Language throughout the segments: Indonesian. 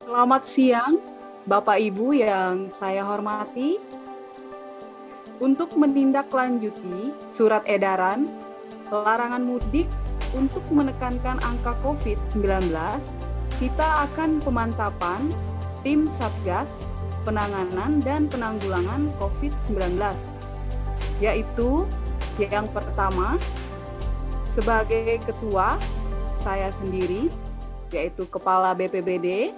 Selamat siang, Bapak Ibu yang saya hormati. Untuk menindaklanjuti surat edaran larangan mudik untuk menekankan angka COVID-19, kita akan pemantapan tim Satgas Penanganan dan Penanggulangan COVID-19, yaitu yang pertama, sebagai ketua, saya sendiri, yaitu Kepala BPBD,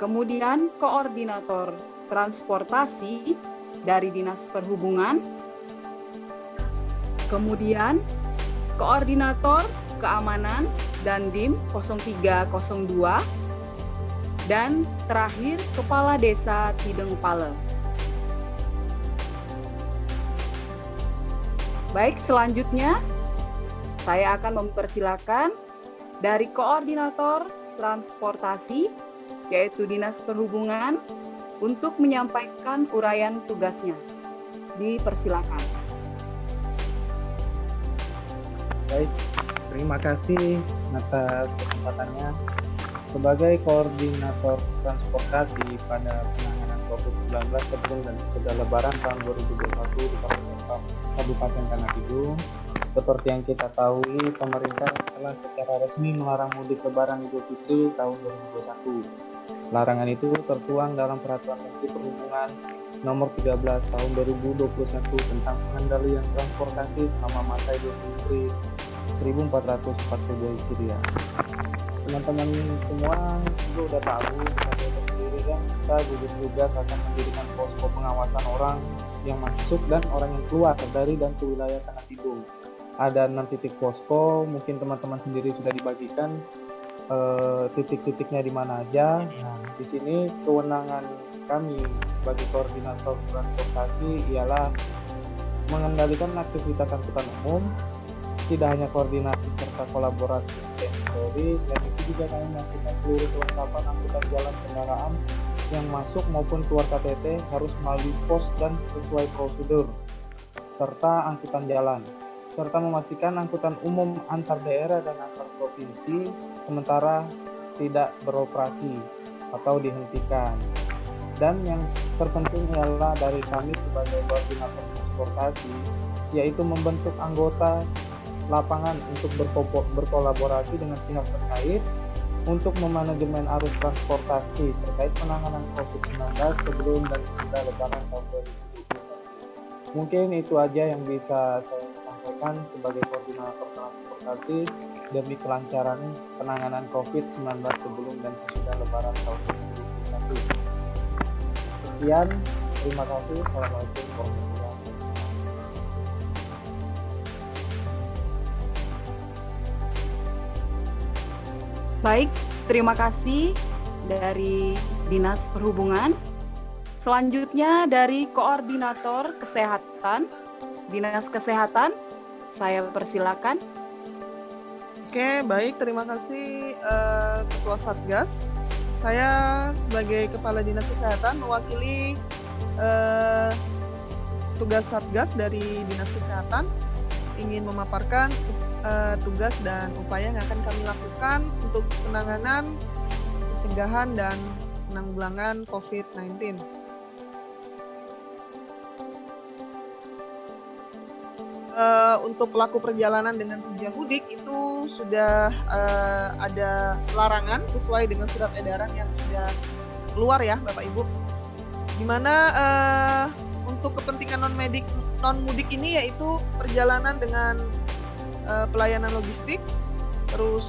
kemudian koordinator transportasi dari Dinas Perhubungan, kemudian koordinator keamanan dan DIM 0302, dan terakhir Kepala Desa Tideng Pale. Baik, selanjutnya saya akan mempersilakan dari koordinator transportasi, yaitu Dinas Perhubungan, untuk menyampaikan uraian tugasnya. Dipersilakan. Baik, terima kasih atas kesempatannya. Sebagai koordinator transportasi pada penanganan COVID-19 sebelum dan sesudah Lebaran tahun 2021 di Kabupaten Tanah Tidung, seperti yang kita tahu, pemerintah telah secara resmi melarang mudik Lebaran Idul Fitri tahun 2021. Larangan itu tertuang dalam Peraturan Menteri Perhubungan Nomor 13 Tahun 2021 tentang pengendalian transportasi selama masa Idul Fitri 1442 Hijriah. Teman-teman semua juga udah tahu, kita sendiri kan, kita gugus tugas akan mendirikan posko pengawasan orang yang masuk dan orang yang keluar dari dan ke wilayah Tanah Tidung. Ada 6 titik posko, mungkin teman-teman sendiri sudah dibagikan titik-titiknya di mana aja. Nah, di sini kewenangan kami sebagai koordinator transportasi ialah mengendalikan aktivitas angkutan umum, tidak hanya koordinasi serta kolaborasi dengan Polri, selain itu juga kami melakukan seluruh kelengkapan angkutan jalan kendaraan yang masuk maupun keluar KTT harus melalui pos dan sesuai prosedur, serta angkutan jalan, serta memastikan angkutan umum antar daerah dan antar provinsi sementara tidak beroperasi atau dihentikan. Dan yang terpenting ialah dari kami sebagai koordinator transportasi, yaitu membentuk anggota lapangan untuk berkolaborasi dengan pihak terkait untuk memanajemen arus transportasi terkait penanganan COVID-19 sebelum dan sesudah Lebaran tahun 2021. Mungkin itu aja yang bisa saya sampaikan sebagai koordinator transportasi demi kelancaran penanganan COVID-19 sebelum dan sesudah Lebaran tahun 2021. Sekian, terima kasih. Assalamualaikum warahmatullahi wabarakatuh. Baik, terima kasih dari Dinas Perhubungan. Selanjutnya dari Koordinator Kesehatan, Dinas Kesehatan, saya persilakan. Oke, baik. Terima kasih Ketua Satgas. Saya sebagai Kepala Dinas Kesehatan mewakili tugas Satgas dari Dinas Kesehatan ingin memaparkan tugas dan upaya yang akan kami lakukan untuk penanganan, pencegahan, dan penanggulangan COVID-19. Untuk pelaku perjalanan dengan tujuan mudik itu sudah ada larangan sesuai dengan surat edaran yang sudah keluar ya Bapak Ibu, di mana untuk kepentingan non mudik ini yaitu perjalanan dengan pelayanan logistik, terus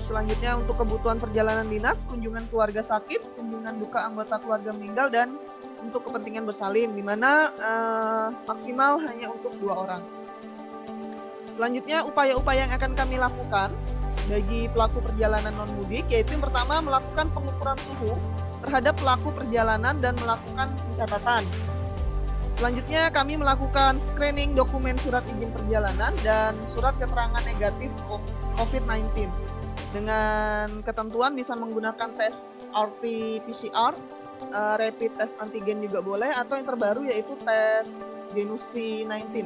selanjutnya untuk kebutuhan perjalanan dinas, kunjungan keluarga sakit, kunjungan duka anggota keluarga meninggal, dan untuk kepentingan bersalin, di mana maksimal hanya untuk 2 orang. Selanjutnya, upaya-upaya yang akan kami lakukan bagi pelaku perjalanan non-mudik, yaitu yang pertama melakukan pengukuran suhu terhadap pelaku perjalanan dan melakukan pencatatan. Selanjutnya, kami melakukan screening dokumen surat izin perjalanan dan surat keterangan negatif COVID-19. Dengan ketentuan bisa menggunakan tes RT-PCR, rapid test antigen juga boleh, atau yang terbaru yaitu tes Genusi 19.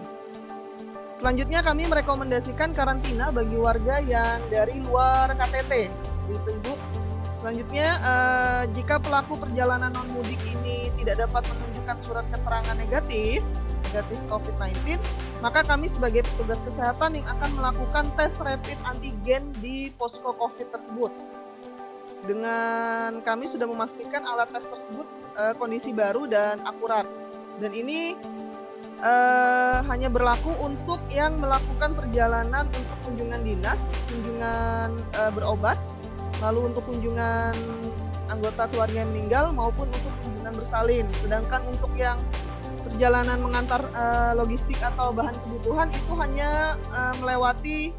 Selanjutnya kami merekomendasikan karantina bagi warga yang dari luar KTT, gitu Ibu. Selanjutnya, jika pelaku perjalanan non-mudik ini tidak dapat menunjukkan surat keterangan negatif COVID-19, maka kami sebagai petugas kesehatan yang akan melakukan tes rapid antigen di posko COVID tersebut. Dengan kami sudah memastikan alat tes tersebut kondisi baru dan akurat. Dan ini hanya berlaku untuk yang melakukan perjalanan untuk kunjungan dinas, kunjungan berobat, lalu untuk kunjungan anggota keluarga yang meninggal maupun untuk kunjungan bersalin. Sedangkan untuk yang perjalanan mengantar logistik atau bahan kebutuhan itu hanya melewati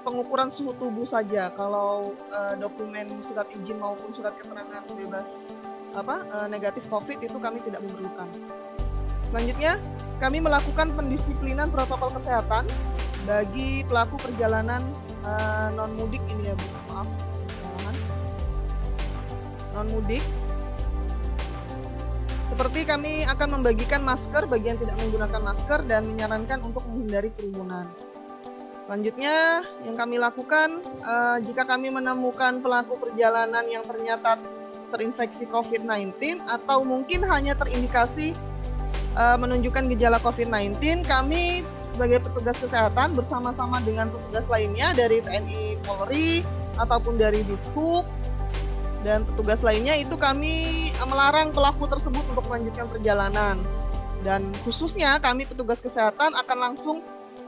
pengukuran suhu tubuh saja. Kalau dokumen surat izin maupun surat keterangan bebas negatif COVID itu kami tidak memerlukan. Selanjutnya, kami melakukan pendisiplinan protokol kesehatan bagi pelaku perjalanan non-mudik ini ya Bu. Maaf, kesalahan. Non-mudik. Seperti kami akan membagikan masker bagi yang tidak menggunakan masker dan menyarankan untuk menghindari kerumunan. Selanjutnya, yang kami lakukan jika kami menemukan pelaku perjalanan yang ternyata terinfeksi COVID-19 atau mungkin hanya terindikasi menunjukkan gejala COVID-19, kami sebagai petugas kesehatan bersama-sama dengan petugas lainnya dari TNI Polri ataupun dari Dishub dan petugas lainnya itu kami melarang pelaku tersebut untuk melanjutkan perjalanan. Dan khususnya kami petugas kesehatan akan langsung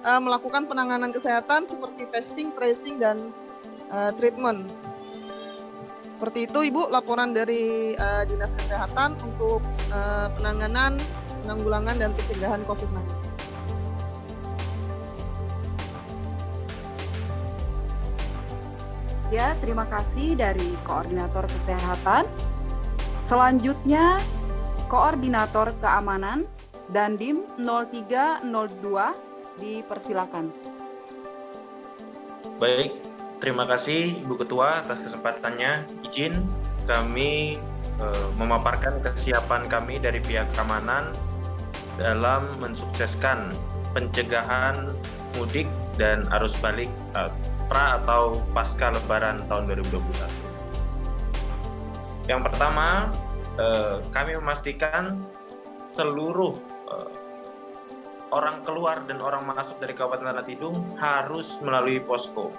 melakukan penanganan kesehatan seperti testing, tracing, dan treatment. Seperti itu Ibu, laporan dari Dinas Kesehatan untuk penanggulangan dan pencegahan COVID-19. Ya, terima kasih dari Koordinator Kesehatan. Selanjutnya, Koordinator Keamanan Dandim 0302 dipersilakan. Baik, terima kasih Ibu Ketua atas kesempatannya. Izin kami memaparkan kesiapan kami dari pihak keamanan dalam mensukseskan pencegahan mudik dan arus balik pra atau pasca Lebaran tahun 2021. Yang pertama, kami memastikan seluruh orang keluar dan orang masuk dari Kabupaten Tanah Tidung harus melalui posko.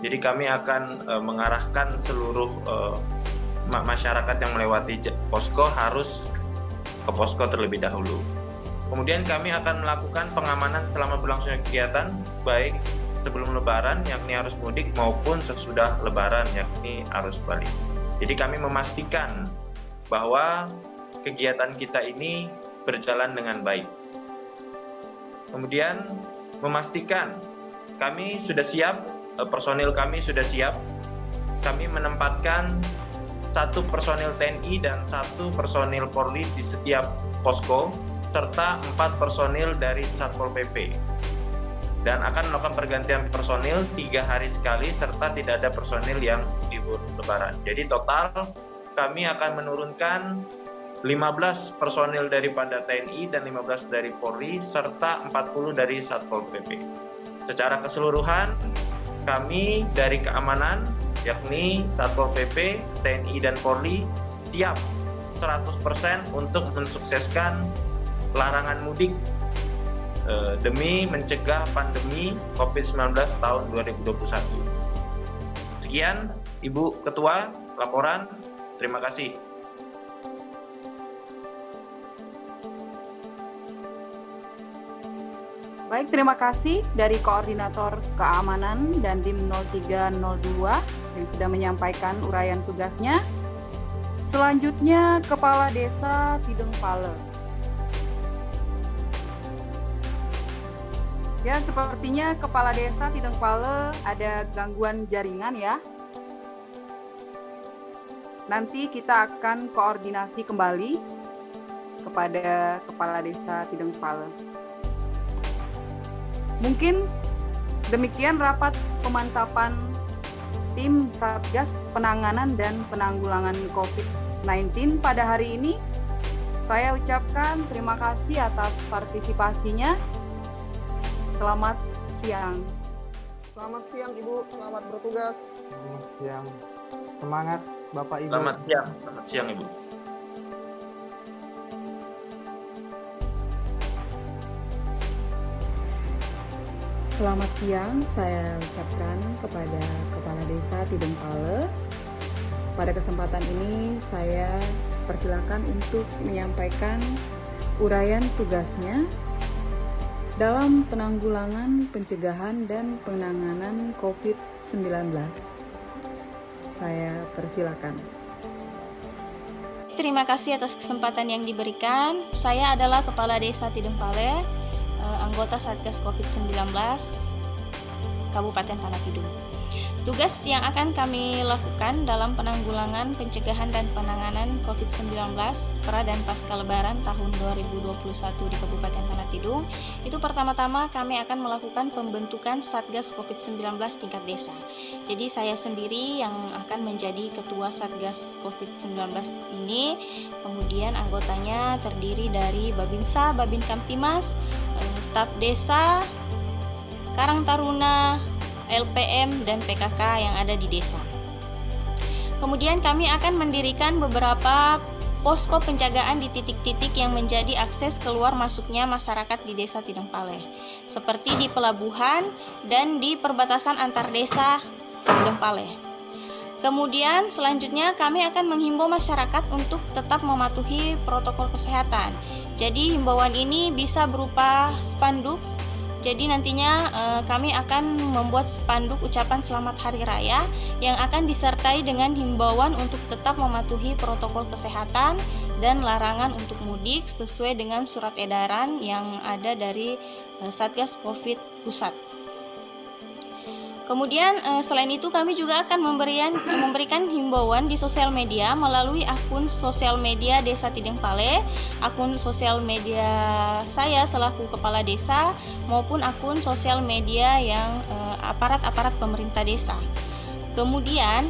Jadi kami akan mengarahkan seluruh masyarakat yang melewati posko harus ke posko terlebih dahulu. Kemudian kami akan melakukan pengamanan selama berlangsungnya kegiatan, baik sebelum Lebaran, yakni arus mudik, maupun sesudah Lebaran, yakni arus balik. Jadi kami memastikan bahwa kegiatan kita ini berjalan dengan baik. Kemudian memastikan kami sudah siap, personil kami sudah siap. Kami menempatkan 1 personil TNI dan 1 personil Polri di setiap posko, serta 4 personil dari Satpol PP. Dan akan melakukan pergantian personil 3 hari sekali, serta tidak ada personil yang libur Lebaran. Jadi total kami akan menurunkan 15 personil daripada TNI dan 15 dari Polri, serta 40 dari Satpol PP. Secara keseluruhan, kami dari keamanan, yakni Satpol PP, TNI, dan Polri, siap 100% untuk mensukseskan larangan mudik demi mencegah pandemi COVID-19 tahun 2021. Sekian, Ibu Ketua, laporan. Terima kasih. Baik, terima kasih dari Koordinator Keamanan Dandim 0302 yang sudah menyampaikan uraian tugasnya. Selanjutnya, Kepala Desa Tidung Pale. Ya, sepertinya Kepala Desa Tidung Pale ada gangguan jaringan ya. Nanti kita akan koordinasi kembali kepada Kepala Desa Tidung Pale. Mungkin demikian rapat pemantapan tim Satgas Penanganan dan Penanggulangan COVID-19 pada hari ini. Saya ucapkan terima kasih atas partisipasinya. Selamat siang. Selamat siang Ibu, selamat bertugas. Selamat siang. Semangat Bapak Ibu. Selamat siang Ibu. Selamat siang, saya ucapkan kepada Kepala Desa Tidengpale. Pada kesempatan ini saya persilakan untuk menyampaikan uraian tugasnya dalam penanggulangan, pencegahan, dan penanganan COVID-19. Saya persilakan. Terima kasih atas kesempatan yang diberikan. Saya adalah Kepala Desa Tidengpale, anggota Satgas COVID-19 Kabupaten Tanah Tidung. Tugas yang akan kami lakukan dalam penanggulangan, pencegahan, dan penanganan COVID-19 pra dan pasca Lebaran tahun 2021 di Kabupaten Tanah Tidung, itu pertama-tama kami akan melakukan pembentukan Satgas COVID-19 tingkat desa. Jadi saya sendiri yang akan menjadi ketua Satgas COVID-19 ini, kemudian anggotanya terdiri dari Babinsa, Babin Kamtimas, staf desa, Karang Taruna, LPM, dan PKK yang ada di desa. Kemudian kami akan mendirikan beberapa posko penjagaan di titik-titik yang menjadi akses keluar masuknya masyarakat di desa Tidengpale, seperti di pelabuhan dan di perbatasan antar desa Tidengpale. Kemudian selanjutnya kami akan menghimbau masyarakat untuk tetap mematuhi protokol kesehatan. Jadi himbauan ini bisa berupa spanduk. Jadi nantinya kami akan membuat spanduk ucapan selamat hari raya yang akan disertai dengan himbauan untuk tetap mematuhi protokol kesehatan dan larangan untuk mudik sesuai dengan surat edaran yang ada dari Satgas Covid Pusat. Kemudian selain itu kami juga akan memberikan himbauan di sosial media melalui akun sosial media Desa Tidengpale, akun sosial media saya selaku Kepala Desa, maupun akun sosial media yang aparat-aparat pemerintah desa. Kemudian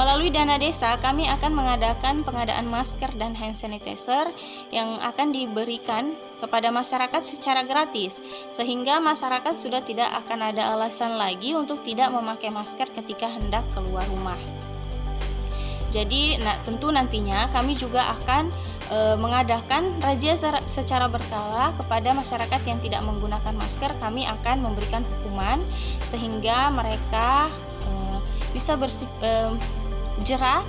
melalui dana desa kami akan mengadakan pengadaan masker dan hand sanitizer yang akan diberikan kepada masyarakat secara gratis, sehingga masyarakat sudah tidak akan ada alasan lagi untuk tidak memakai masker ketika hendak keluar rumah. Jadi tentu nantinya kami juga akan mengadakan razia secara berkala kepada masyarakat yang tidak menggunakan masker. Kami akan memberikan hukuman sehingga mereka bisa jerah.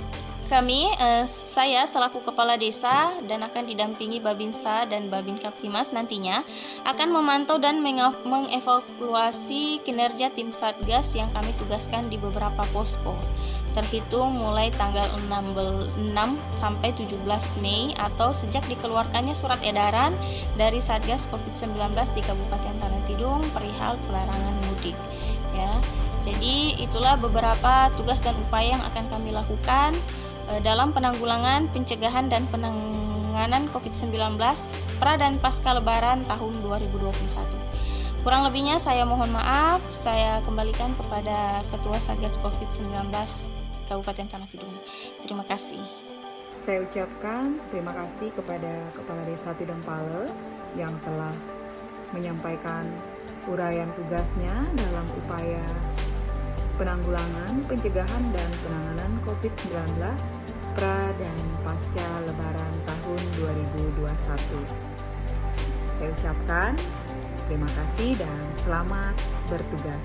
Saya selaku Kepala Desa dan akan didampingi Babinsa dan Babin Kaptimas nantinya akan memantau dan mengevaluasi kinerja tim Satgas yang kami tugaskan di beberapa posko, terhitung mulai tanggal 6 sampai 17 Mei atau sejak dikeluarkannya surat edaran dari Satgas COVID-19 di Kabupaten Tanah Tidung perihal pelarangan mudik. Ya, jadi itulah beberapa tugas dan upaya yang akan kami lakukan dalam penanggulangan, pencegahan, dan penanganan COVID-19 pra dan pasca Lebaran tahun 2021. Kurang lebihnya saya mohon maaf, saya kembalikan kepada Ketua Satgas COVID-19 Kabupaten Tanah Tidung. Terima kasih. Saya ucapkan terima kasih kepada Kepala Desa Tidengpale yang telah menyampaikan uraian tugasnya dalam upaya penanggulangan, pencegahan, dan penanganan COVID-19 pra dan pasca Lebaran tahun 2021. Saya ucapkan terima kasih dan selamat bertugas.